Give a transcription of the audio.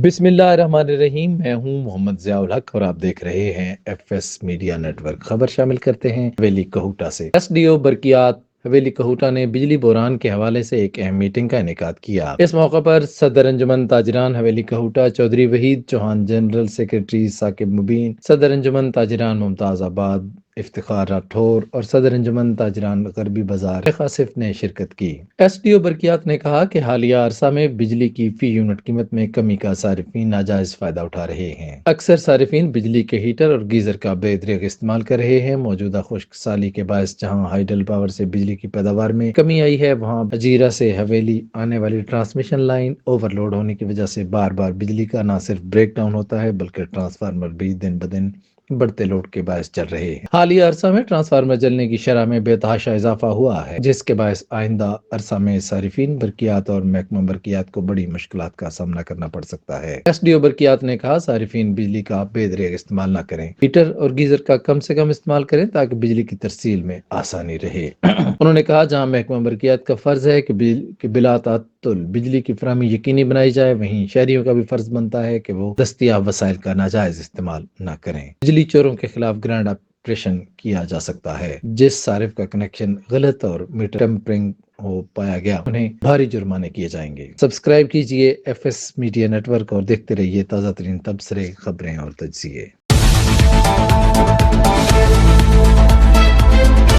بسم اللہ الرحمن الرحیم، میں ہوں محمد ضیاء الحق اور آپ دیکھ رہے ہیں F S media network. خبر شامل کرتے ہیں حویلی کہوٹہ سے۔ ایس ڈی او برقیات حویلی کہوٹہ نے بجلی بحران کے حوالے سے ایک اہم میٹنگ کا انعقاد کیا۔ اس موقع پر صدر انجمن تاجران حویلی کہوٹہ چودھری وحید چوہان، جنرل سیکرٹری ثاقب مبین، صدر انجمن تاجران ممتاز آباد افتخار راٹھور اور صدر انجمن تاجران غربی بازار شیخ آصف نے شرکت کی۔ ایس ڈی او برقیات نے کہا کہ حالیہ عرصہ میں بجلی کی فی یونٹ قیمت میں کمی کا صارفین ناجائز فائدہ اٹھا رہے ہیں۔ اکثر صارفین بجلی کے ہیٹر اور گیزر کا بے دریغ استعمال کر رہے ہیں۔ موجودہ خشک سالی کے باعث جہاں ہائیڈل پاور سے بجلی کی پیداوار میں کمی آئی ہے، وہاں اجیرا سے حویلی آنے والی ٹرانسمیشن لائن اوور لوڈ ہونے کی وجہ سے بار بار بجلی کا نہ صرف بریک ڈاؤن ہوتا ہے بلکہ ٹرانسفارمر بھی دن بدن بڑھتے لوڈ کے باعث چل رہے ہیں۔ حالیہ عرصہ میں ٹرانسفارمر جلنے کی شرح میں بے تحاشا اضافہ ہوا ہے، جس کے باعث آئندہ عرصہ میں صارفین برقیات اور محکمہ برقیات کو بڑی مشکلات کا سامنا کرنا پڑ سکتا ہے۔ ایس ڈی او برقیات نے کہا صارفین بجلی کا بے دریغ استعمال نہ کریں، ہیٹر اور گیزر کا کم سے کم استعمال کریں تاکہ بجلی کی ترسیل میں آسانی رہے۔ انہوں نے کہا جہاں محکمہ برقیات کا فرض ہے کہ بلا تعطل بجلی کی فراہمی یقینی بنائی جائے، وہیں شہریوں کا بھی فرض بنتا ہے کہ وہ دستیاب وسائل کا ناجائز استعمال نہ کریں۔ بجلی چوروں کے خلاف گرینڈ آپریشن کیا جا سکتا ہے۔ جس صارف کا کنیکشن غلط اور میٹر ٹیمپرنگ ہو پایا گیا انہیں بھاری جرمانے کیے جائیں گے۔ سبسکرائب کیجئے F S media network اور دیکھتے رہیے تازہ ترین تبصرے، خبریں اور تجزیے۔